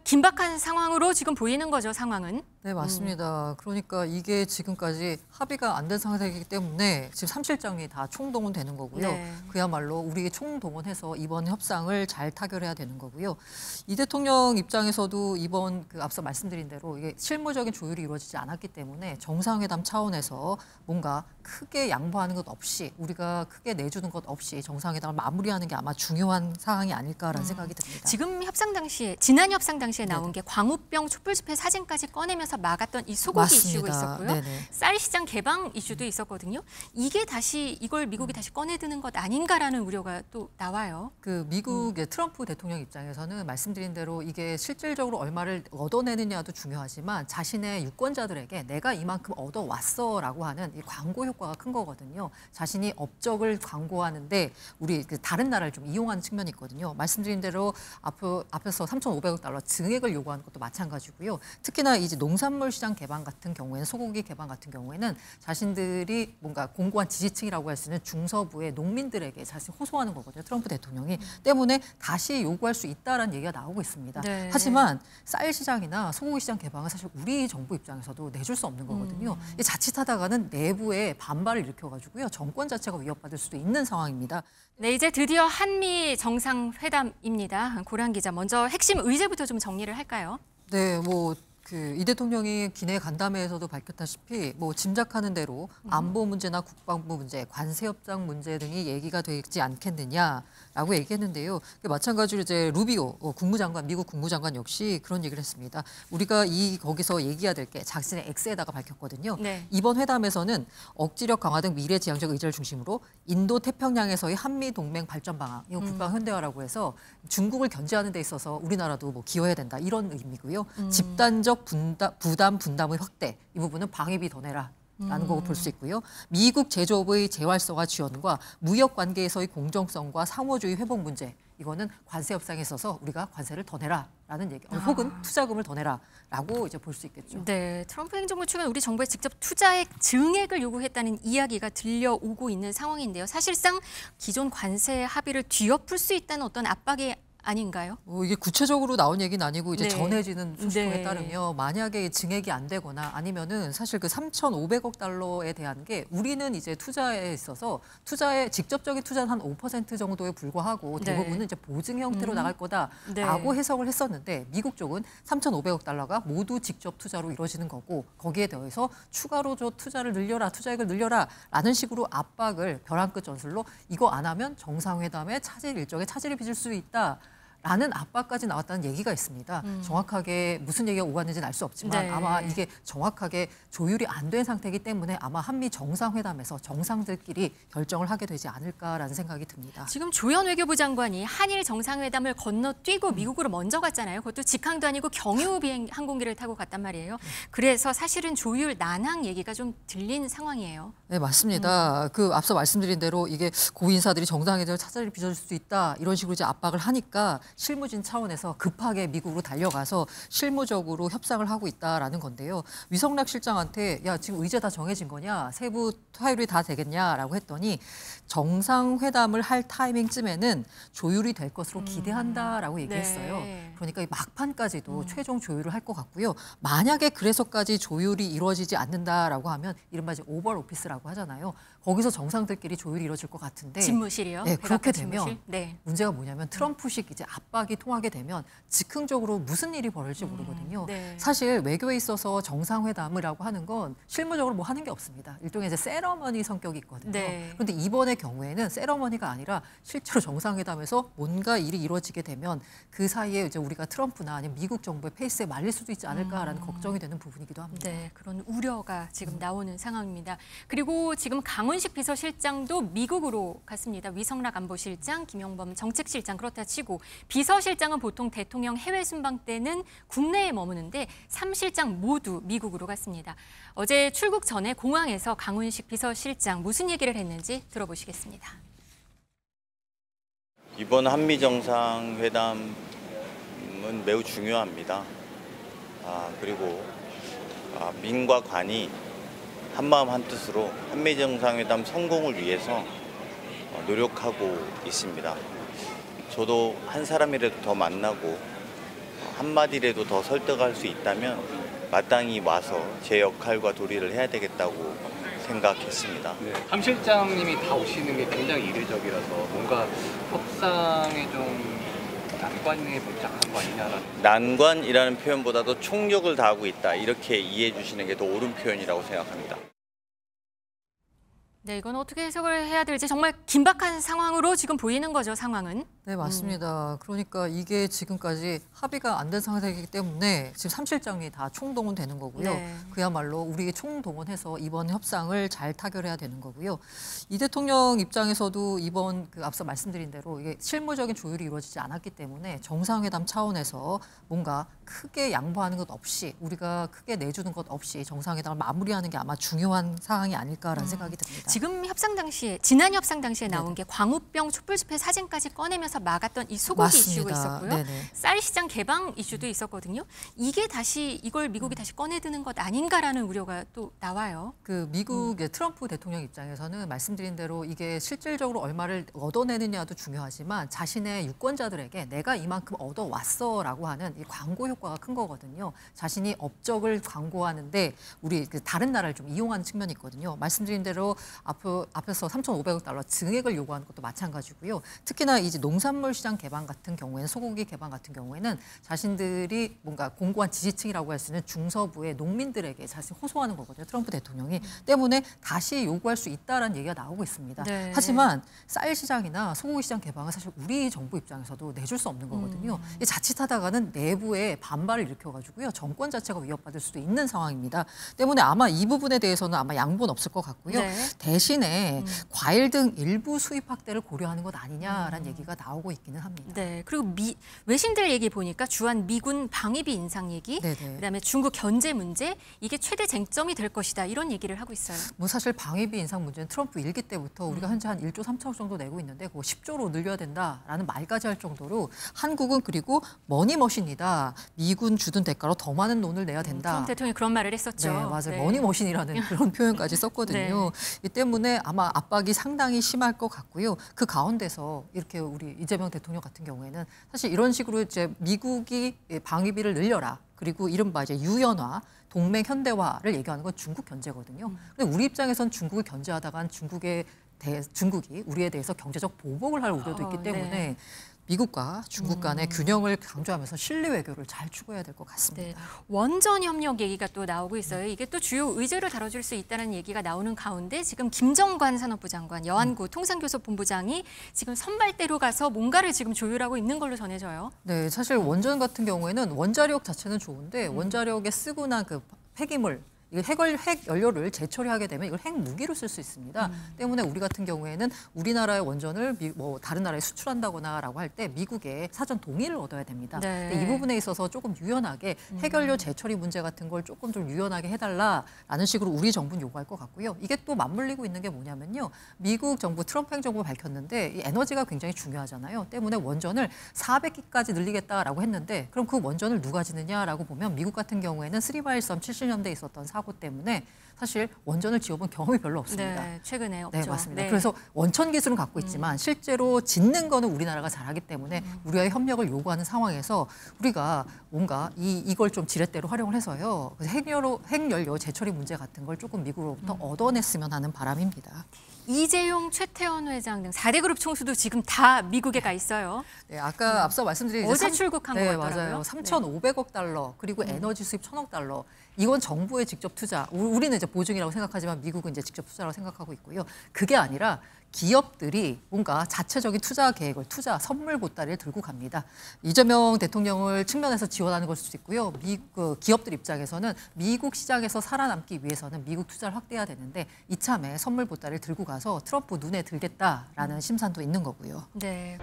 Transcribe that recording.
긴박한 상황으로 지금 보이는 거죠, 상황은. 네, 맞습니다. 그러니까 이게 지금까지 합의가 안 된 상태이기 때문에 지금 3실장이 다 총동원되는 거고요. 네. 그야말로 우리 총동원해서 이번 협상을 잘 타결해야 되는 거고요. 이 대통령 입장에서도 이번 앞서 말씀드린 대로 이게 실무적인 조율이 이루어지지 않았기 때문에 정상회담 차원에서 뭔가 크게 양보하는 것 없이 우리가 크게 내주는 것 없이 정상회담을 마무리하는 게 아마 중요한 사항이 아닐까라는 생각이 듭니다. 지금 협상 당시에 지난 협상 당시에 나온 게 광우병 촛불 집회 사진까지 꺼내면서 막았던 이 소고기 맞습니다. 이슈가 있었고요. 네네. 쌀 시장 개방 이슈도 있었거든요. 이게 다시 이걸 미국이 다시 꺼내드는 것 아닌가라는 우려가 또 나와요. 그 미국의 트럼프 대통령 입장에서는 말씀드린 대로 이게 실질적으로 얼마를 얻어내느냐도 중요하지만 자신의 유권자들에게 내가 이만큼 얻어왔어라고 하는 이 광고 효과가 큰 거거든요. 자신이 업적을 광고하는데 우리 다른 나라를 좀 이용하는 측면이 있거든요. 말씀드린 대로 앞에서 3,500억 달러 증액을 요구하는 것도 마찬가지고요. 특히나 이제 농산물 시장 개방 같은 경우에는 소고기 개방 같은 경우에는 자신들이 뭔가 공고한 지지층이라고 할 수 있는 중서부의 농민들에게 사실 호소하는 거거든요. 트럼프 대통령이 때문에 다시 요구할 수 있다라는 얘기가 나오고 있습니다. 네. 하지만 쌀 시장이나 소고기 시장 개방은 사실 우리 정부 입장에서도 내줄 수 없는 거거든요. 자칫하다가는 내부에 반발을 일으켜가지고요. 정권 자체가 위협받을 수도 있는 상황입니다. 네, 이제 드디어 한미 정상회담입니다. 고란 기자, 먼저 핵심 의제부터 좀 정리를 할까요? 네, 이 대통령이 기내 간담회에서도 밝혔다시피 짐작하는 대로 안보 문제나 국방부 문제, 관세 협상 문제 등이 얘기가 되지 않겠느냐라고 얘기했는데요. 마찬가지로 이제 루비오 국무장관, 미국 국무장관 역시 그런 얘기를 했습니다. 우리가 거기서 얘기해야 될 게 자신의 X에다가 밝혔거든요. 네. 이번 회담에서는 억지력 강화 등 미래지향적 의제를 중심으로 인도 태평양에서의 한미 동맹 발전 방향, 이거 국방 현대화라고 해서 중국을 견제하는 데 있어서 우리나라도 기여해야 된다 이런 의미고요. 집단적 분담의 확대, 이 부분은 방위비 더 내라. 라는 거 볼 수 있고요. 미국 제조업의 재활성화 지원과 무역 관계에서의 공정성과 상호주의 회복 문제, 이거는 관세 협상에 있어서 우리가 관세를 더 내라라는 얘기, 혹은 투자금을 더 내라라고 이제 볼 수 있겠죠. 네, 트럼프 행정부 측은 우리 정부에 직접 투자액 증액을 요구했다는 이야기가 들려오고 있는 상황인데요. 사실상 기존 관세 합의를 뒤엎을 수 있다는 어떤 압박이 아닌가요? 이게 구체적으로 나온 얘기는 아니고 이제 네. 전해지는 소식에 네. 따르면 만약에 증액이 안 되거나 아니면은 사실 3,500억 달러에 대한 게 우리는 이제 투자에 있어서 직접적인 투자는 한 5% 정도에 불과하고 대부분은 네. 이제 보증 형태로 나갈 거다라고 네. 해석을 했었는데 미국 쪽은 3,500억 달러가 모두 직접 투자로 이루어지는 거고 거기에 더해서 추가로 투자를 늘려라, 투자액을 늘려라라는 식으로 압박을 벼랑 끝 전술로 이거 안 하면 정상회담의 일정에 차질이 빚을 수 있다. 라는 압박까지 나왔다는 얘기가 있습니다. 정확하게 무슨 얘기가 오갔는지는 알 수 없지만 네. 아마 이게 정확하게 조율이 안 된 상태이기 때문에 아마 한미 정상회담에서 정상들끼리 결정을 하게 되지 않을까라는 생각이 듭니다. 지금 조현 외교부 장관이 한일 정상회담을 건너뛰고 미국으로 먼저 갔잖아요. 그것도 직항도 아니고 경유 비행 항공기를 타고 갔단 말이에요. 그래서 사실은 조율 난항 얘기가 좀 들린 상황이에요. 네, 맞습니다. 앞서 말씀드린 대로 이게 고위인사들이 정상회담을 차질을 빚을 수 있다 이런 식으로 이제 압박을 하니까 실무진 차원에서 급하게 미국으로 달려가서 실무적으로 협상을 하고 있다라는 건데요. 위성락 실장한테 야 지금 의제 다 정해진 거냐? 세부 타율이 다 되겠냐라고 했더니 정상회담을 할 타이밍쯤에는 조율이 될 것으로 기대한다라고 얘기했어요. 네. 그러니까 이 막판까지도 최종 조율을 할 것 같고요. 만약에 그래서까지 조율이 이루어지지 않는다라고 하면 이른바 이제 오벌 오피스라고 하잖아요. 거기서 정상들끼리 조율이 이루어질 것 같은데 집무실이요? 네, 그렇게 되면 집무실? 네. 문제가 뭐냐면 트럼프식 이제 압박이 통하게 되면 즉흥적으로 무슨 일이 벌어질지 모르거든요. 네. 사실 외교에 있어서 정상회담이라고 하는 건 실무적으로 뭐 하는 게 없습니다. 일종의 이제 세러머니 성격이 있거든요. 네. 그런데 이번의 경우에는 세러머니가 아니라 실제로 정상회담에서 뭔가 일이 이루어지게 되면 그 사이에 이제 우리가 트럼프나 아니면 미국 정부의 페이스에 말릴 수도 있지 않을까라는 걱정이 되는 부분이기도 합니다. 네, 그런 우려가 지금 나오는 상황입니다. 그리고 지금 강훈식 비서실장도 미국으로 갔습니다. 위성락 안보실장, 김용범 정책실장 그렇다 치고 비서실장은 보통 대통령 해외 순방 때는 국내에 머무는데 3실장 모두 미국으로 갔습니다. 어제 출국 전에 공항에서 강훈식 비서실장 무슨 얘기를 했는지 들어보시겠습니다. 이번 한미 정상회담은 매우 중요합니다. 그리고 민과 관이 한마음 한뜻으로 한미 정상회담 성공을 위해서 노력하고 있습니다. 저도 한 사람이라도 더 만나고 한마디라도 더 설득할 수 있다면 마땅히 와서 제 역할과 도리를 해야 되겠다고 생각했습니다. 네. 함 실장님이 다 오시는 게 굉장히 이례적이라서 뭔가 협상에 좀 난관에 봉착한 거 아니냐라는. 난관이라는 표현보다도 총력을 다하고 있다, 이렇게 이해해 주시는 게 더 옳은 표현이라고 생각합니다. 네, 이건 어떻게 해석을 해야 될지 정말 긴박한 상황으로 지금 보이는 거죠, 상황은. 네, 맞습니다. 그러니까 이게 지금까지 합의가 안 된 상태이기 때문에 지금 3실장이 다 총동원되는 거고요. 네. 그야말로 우리 총동원해서 이번 협상을 잘 타결해야 되는 거고요. 이 대통령 입장에서도 이번 앞서 말씀드린 대로 이게 실무적인 조율이 이루어지지 않았기 때문에 정상회담 차원에서 뭔가 크게 양보하는 것 없이, 우리가 크게 내주는 것 없이 정상회담을 마무리하는 게 아마 중요한 사항이 아닐까라는 생각이 듭니다. 지금 협상 당시에, 지난 협상 당시에 나온 게 광우병 촛불 집회 사진까지 꺼내면서 막았던 이 소고기 맞습니다. 이슈가 있었고요. 네네. 쌀 시장 개방 이슈도 있었거든요. 이게 다시 이걸 미국이 다시 꺼내드는 것 아닌가라는 우려가 또 나와요. 미국의 트럼프 대통령 입장에서는 말씀드린 대로 이게 실질적으로 얼마를 얻어내느냐도 중요하지만 자신의 유권자들에게 내가 이만큼 얻어왔어라고 하는 이 광고 효과가 큰 거거든요. 자신이 업적을 광고하는데 우리 다른 나라를 좀 이용하는 측면이 있거든요. 말씀드린 대로 앞에서 3,500억 달러 증액을 요구하는 것도 마찬가지고요. 특히나 이제 농산물 시장 개방 같은 경우에는, 소고기 개방 같은 경우에는 자신들이 뭔가 공고한 지지층이라고 할 수 있는 중서부의 농민들에게 자신 호소하는 거거든요. 트럼프 대통령이. 때문에 다시 요구할 수 있다라는 얘기가 나오고 있습니다. 네. 하지만 쌀 시장이나 소고기 시장 개방은 사실 우리 정부 입장에서도 내줄 수 없는 거거든요. 자칫하다가는 내부에 반발을 일으켜가지고요. 정권 자체가 위협받을 수도 있는 상황입니다. 때문에 아마 이 부분에 대해서는 아마 양보는 없을 것 같고요. 네. 대신에 과일 등 일부 수입 확대를 고려하는 것 아니냐라는 얘기가 나오고 있기는 합니다. 네, 그리고 외신들 얘기 보니까 주한 미군 방위비 인상 얘기, 네네. 그다음에 중국 견제 문제, 이게 최대 쟁점이 될 것이다, 이런 얘기를 하고 있어요. 뭐 사실 방위비 인상 문제는 트럼프 일기 때부터 우리가 현재 한 1조 3천억 정도 내고 있는데 그거 10조로 늘려야 된다라는 말까지 할 정도로 한국은 그리고 머니머신이다. 미군 주둔 대가로 더 많은 돈을 내야 된다. 트럼프 대통령이 그런 말을 했었죠. 네, 맞아요. 네. 머니머신이라는 그런 표현까지 썼거든요. 이 때문에 아마 압박이 상당히 심할 것 같고요. 그 가운데서 이렇게 우리 이재명 대통령 같은 경우에는 사실 이런 식으로 이제 미국이 방위비를 늘려라. 그리고 이른바 이제 유연화, 동맹 현대화를 얘기하는 건 중국 견제거든요. 근데 우리 입장에선 중국을 견제하다간 중국이 우리에 대해서 경제적 보복을 할 우려도 있기 때문에 네. 미국과 중국 간의 균형을 강조하면서 실리 외교를 잘 추구해야 될 것 같습니다. 네, 원전 협력 얘기가 또 나오고 있어요. 이게 또 주요 의제를 다뤄줄 수 있다는 얘기가 나오는 가운데 지금 김정관 산업부 장관, 여한구 통상교섭본부장이 지금 선발대로 가서 뭔가를 지금 조율하고 있는 걸로 전해져요. 네, 사실 원전 같은 경우에는 원자력 자체는 좋은데 원자력에 쓰고 난 그 폐기물, 핵 연료를 재처리하게 되면 이걸 핵 무기로 쓸 수 있습니다. 때문에 우리 같은 경우에는 우리나라의 원전을 다른 나라에 수출한다거나라고 할 때 미국의 사전 동의를 얻어야 됩니다. 네. 근데 이 부분에 있어서 조금 유연하게 핵 연료 재처리 문제 같은 걸 조금 좀 유연하게 해달라라는 식으로 우리 정부는 요구할 것 같고요. 이게 또 맞물리고 있는 게 뭐냐면요. 미국 정부 트럼프 행정부가 밝혔는데 이 에너지가 굉장히 중요하잖아요. 때문에 원전을 400기까지 늘리겠다라고 했는데 그럼 그 원전을 누가 짓느냐라고 보면 미국 같은 경우에는 스리바일섬 70년대에 있었던 사고 때문에 사실 원전을 지어본 경험이 별로 없습니다. 네, 최근에 없죠. 네, 맞습니다. 네. 그래서 원천 기술은 갖고 있지만 실제로 짓는 거는 우리나라가 잘하기 때문에 우리와의 협력을 요구하는 상황에서 우리가 뭔가 이걸 좀 지렛대로 활용을 해서요. 그래서 핵연료 재처리 문제 같은 걸 조금 미국으로부터 얻어냈으면 하는 바람입니다. 이재용, 최태원 회장 등 4대 그룹 총수도 지금 다 미국에 가 있어요. 네, 아까 앞서 말씀드린 어제 출국한 것 같더라고요. 맞아요. 3,500억 달러 그리고 에너지 수입 1,000억 달러. 이건 정부의 직접 투자. 우리는 이제 보증이라고 생각하지만 미국은 이제 직접 투자라고 생각하고 있고요. 그게 아니라 기업들이 뭔가 자체적인 투자 계획을, 투자 선물 보따리를 들고 갑니다. 이재명 대통령을 측면에서 지원하는 걸 수도 있고요. 기업들 입장에서는 미국 시장에서 살아남기 위해서는 미국 투자를 확대해야 되는데 이참에 선물 보따리를 들고 가서 트럼프 눈에 들겠다라는 심산도 있는 거고요. 네.